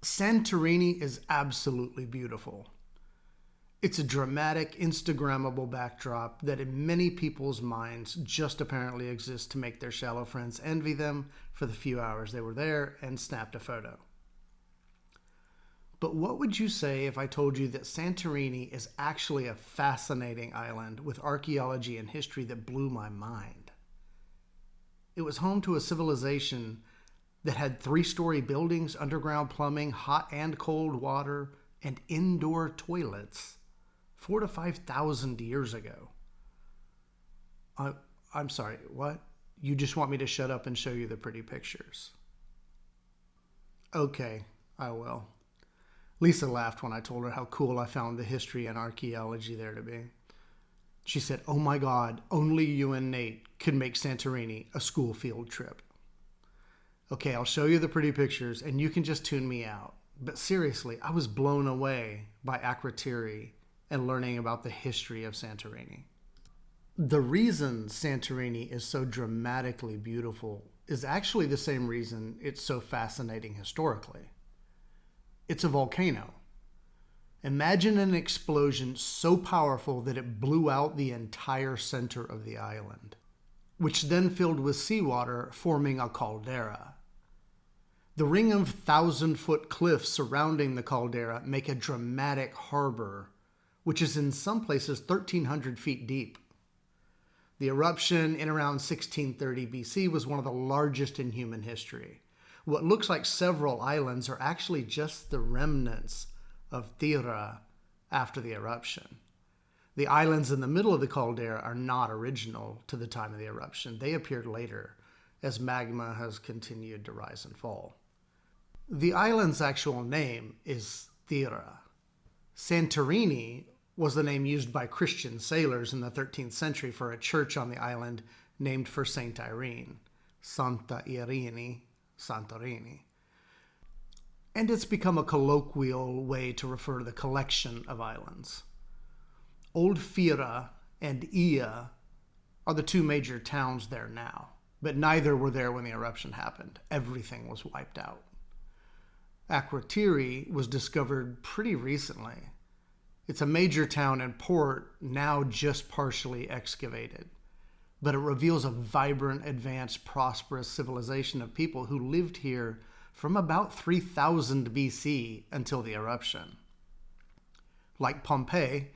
Santorini is absolutely beautiful. It's a dramatic, Instagrammable backdrop that in many people's minds just apparently exists to make their shallow friends envy them for the few hours they were there and snapped a photo. But what would you say if I told you that Santorini is actually a fascinating island with archaeology and history that blew my mind? It was home to a civilization that had three-story buildings, underground plumbing, hot and cold water, and indoor toilets 4,000 to 5,000 years ago. I'm sorry, what? You just want me to shut up and show you the pretty pictures? Okay, I will. Lisa laughed when I told her how cool I found the history and archaeology there to be. She said, "Oh my God, only you and Nate could make Santorini a school field trip." Okay, I'll show you the pretty pictures and you can just tune me out. But seriously, I was blown away by Akrotiri and learning about the history of Santorini. The reason Santorini is so dramatically beautiful is actually the same reason it's so fascinating historically. It's a volcano. Imagine an explosion so powerful that it blew out the entire center of the island, which then filled with seawater, forming a caldera. The ring of 1,000-foot cliffs surrounding the caldera make a dramatic harbor, which is in some places 1,300 feet deep. The eruption in around 1630 BC was one of the largest in human history. What looks like several islands are actually just the remnants of Thera after the eruption. The islands in the middle of the caldera are not original to the time of the eruption. They appeared later as magma has continued to rise and fall. The island's actual name is Thera. Santorini was the name used by Christian sailors in the 13th century for a church on the island named for Saint Irene, Santa Irene, Santorini. And it's become a colloquial way to refer to the collection of islands. Old Fira and Ia are the two major towns there now, but neither were there when the eruption happened. Everything was wiped out. Akrotiri was discovered pretty recently. It's a major town and port now just partially excavated, but it reveals a vibrant, advanced, prosperous civilization of people who lived here from about 3000 BC until the eruption. Like Pompeii,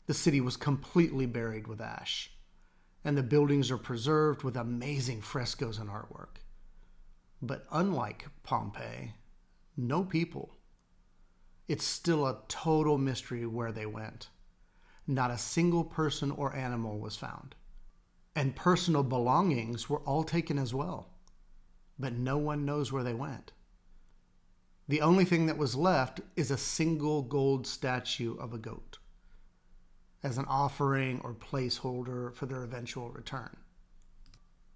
the city was completely buried with ash, and the buildings are preserved with amazing frescoes and artwork. But unlike Pompeii, no people. It's still a total mystery where they went. Not a single person or animal was found. And personal belongings were all taken as well. But no one knows where they went. The only thing that was left is a single gold statue of a goat as an offering or placeholder for their eventual return.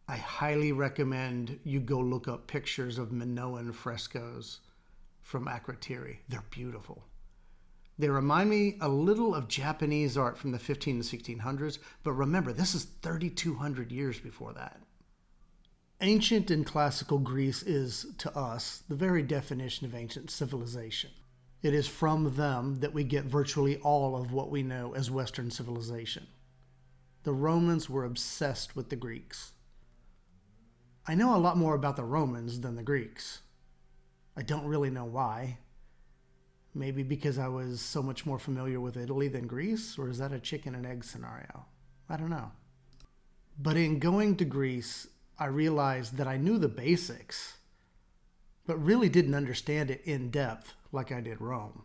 I highly recommend you go look up pictures of Minoan frescoes from Akrotiri. They're beautiful. They remind me a little of Japanese art from the 1500s and 1600s, but remember, this is 3,200 years before that. Ancient and classical Greece is, to us, the very definition of ancient civilization. It is from them that we get virtually all of what we know as Western civilization. The Romans were obsessed with the Greeks. I know a lot more about the Romans than the Greeks. I don't really know why. Maybe because I was so much more familiar with Italy than Greece, or is that a chicken and egg scenario? I don't know. But in going to Greece, I realized that I knew the basics, but really didn't understand it in depth like I did Rome.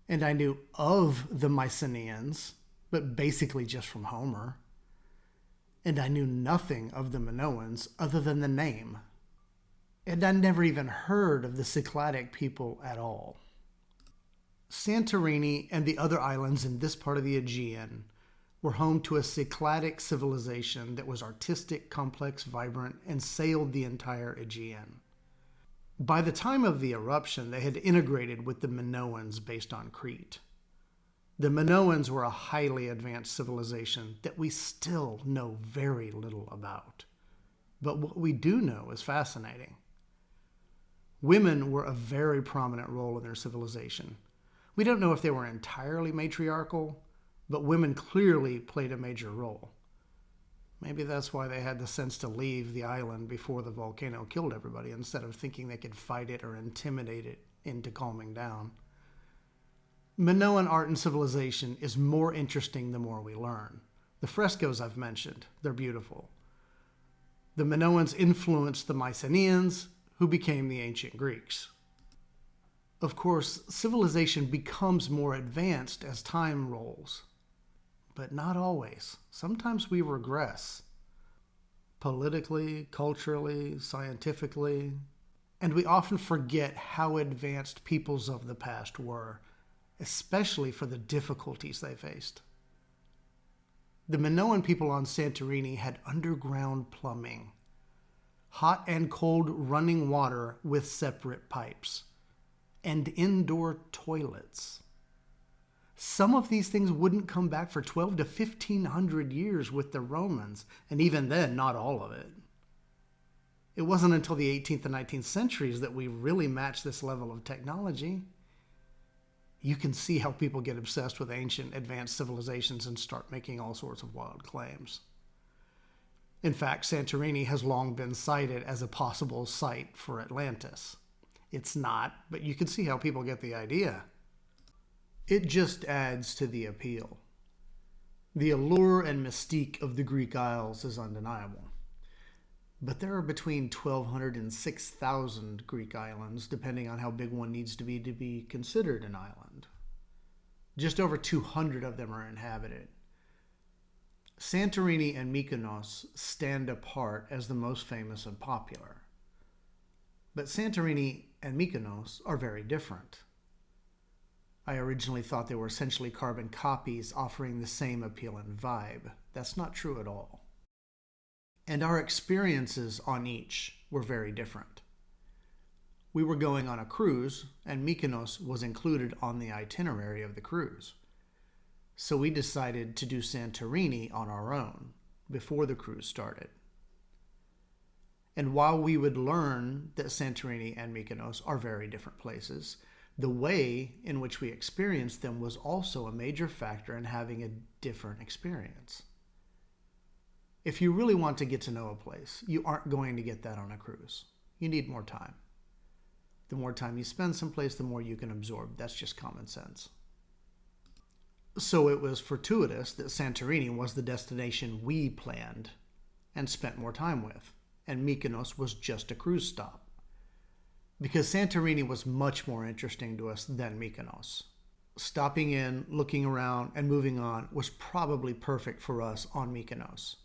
And I knew of the Mycenaeans, but basically just from Homer. And I knew nothing of the Minoans other than the name. And I never even heard of the Cycladic people at all. Santorini and the other islands in this part of the Aegean were home to a Cycladic civilization that was artistic, complex, vibrant, and sailed the entire Aegean. By the time of the eruption, they had integrated with the Minoans based on Crete. The Minoans were a highly advanced civilization that we still know very little about. But what we do know is fascinating. Women were a very prominent role in their civilization. We don't know if they were entirely matriarchal, but women clearly played a major role. Maybe that's why they had the sense to leave the island before the volcano killed everybody, instead of thinking they could fight it or intimidate it into calming down. Minoan art and civilization is more interesting the more we learn. The frescoes I've mentioned, they're beautiful. The Minoans influenced the Mycenaeans, who became the ancient Greeks. Of course, civilization becomes more advanced as time rolls. But not always. Sometimes we regress. Politically, culturally, scientifically. And we often forget how advanced peoples of the past were, especially for the difficulties they faced. The Minoan people on Santorini had underground plumbing, hot and cold running water with separate pipes, and indoor toilets. Some of these things wouldn't come back for 12 to 1500 years with the Romans, and even then, not all of it. It wasn't until the 18th and 19th centuries that we really matched this level of technology. You can see how people get obsessed with ancient advanced civilizations and start making all sorts of wild claims. In fact, Santorini has long been cited as a possible site for Atlantis. It's not, but you can see how people get the idea. It just adds to the appeal. The allure and mystique of the Greek Isles is undeniable. But there are between 1,200 and 6,000 Greek islands, depending on how big one needs to be considered an island. Just over 200 of them are inhabited. Santorini and Mykonos stand apart as the most famous and popular. But Santorini and Mykonos are very different. I originally thought they were essentially carbon copies offering the same appeal and vibe. That's not true at all. And our experiences on each were very different. We were going on a cruise, and Mykonos was included on the itinerary of the cruise. So we decided to do Santorini on our own before the cruise started. And while we would learn that Santorini and Mykonos are very different places, the way in which we experienced them was also a major factor in having a different experience. If you really want to get to know a place, you aren't going to get that on a cruise. You need more time. The more time you spend someplace, the more you can absorb. That's just common sense. So it was fortuitous that Santorini was the destination we planned and spent more time with, and Mykonos was just a cruise stop. Because Santorini was much more interesting to us than Mykonos. Stopping in, looking around, and moving on was probably perfect for us on Mykonos.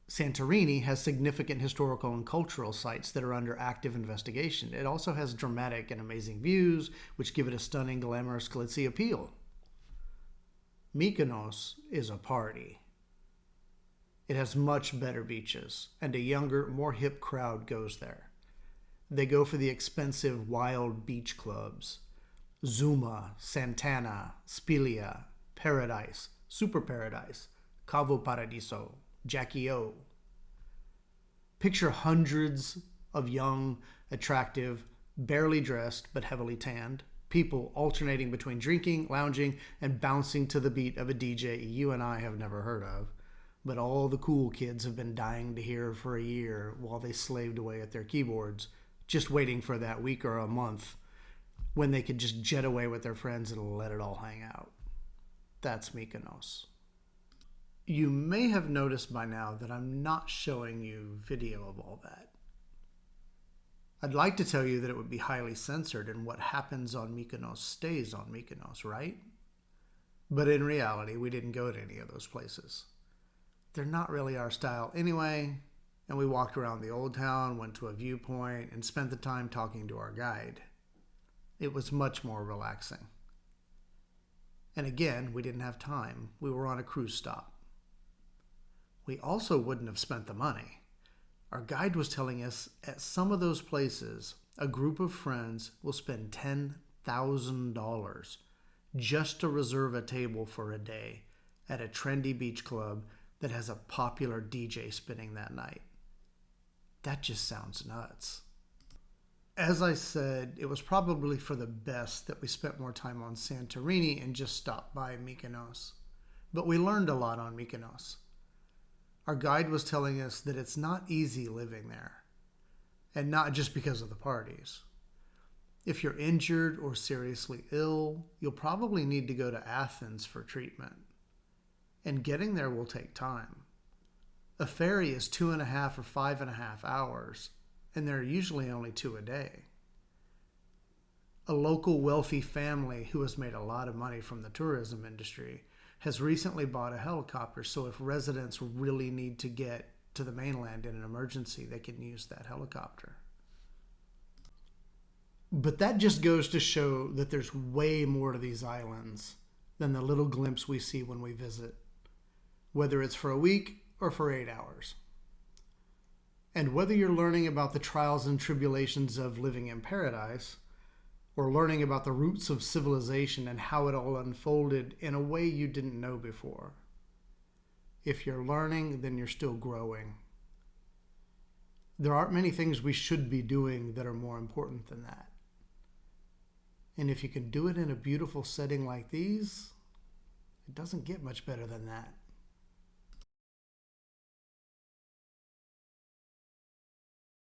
Santorini has significant historical and cultural sites that are under active investigation. It also has dramatic and amazing views, which give it a stunning, glamorous, glitzy appeal. Mykonos is a party. It has much better beaches, and a younger, more hip crowd goes there. They go for the expensive, wild beach clubs. Zuma, Santana, Spilia, Paradise, Super Paradise, Cavo Paradiso, Jackie O. Picture hundreds of young, attractive, barely dressed but heavily tanned people alternating between drinking, lounging, and bouncing to the beat of a DJ you and I have never heard of, but all the cool kids have been dying to hear for a year while they slaved away at their keyboards, just waiting for that week or a month when they could just jet away with their friends and let it all hang out. That's Mykonos. You may have noticed by now that I'm not showing you video of all that. I'd like to tell you that it would be highly censored and what happens on Mykonos stays on Mykonos, right? But in reality, we didn't go to any of those places. They're not really our style anyway, and we walked around the old town, went to a viewpoint, and spent the time talking to our guide. It was much more relaxing. And again, we didn't have time. We were on a cruise stop. We also wouldn't have spent the money. Our guide was telling us at some of those places, a group of friends will spend $10,000 just to reserve a table for a day at a trendy beach club that has a popular DJ spinning that night. That just sounds nuts. As I said, it was probably for the best that we spent more time on Santorini and just stopped by Mykonos. But we learned a lot on Mykonos. Our guide was telling us that it's not easy living there, and not just because of the parties. If you're injured or seriously ill, you'll probably need to go to Athens for treatment. And getting there will take time. A ferry is 2.5 or 5.5 hours, and there are usually only 2 a day. A local wealthy family who has made a lot of money from the tourism industry has recently bought a helicopter, so if residents really need to get to the mainland in an emergency, they can use that helicopter. But that just goes to show that there's way more to these islands than the little glimpse we see when we visit, whether it's for a week or for 8 hours. And whether you're learning about the trials and tribulations of living in paradise, or learning about the roots of civilization and how it all unfolded in a way you didn't know before. If you're learning, then you're still growing. There aren't many things we should be doing that are more important than that. And if you can do it in a beautiful setting like these, it doesn't get much better than that.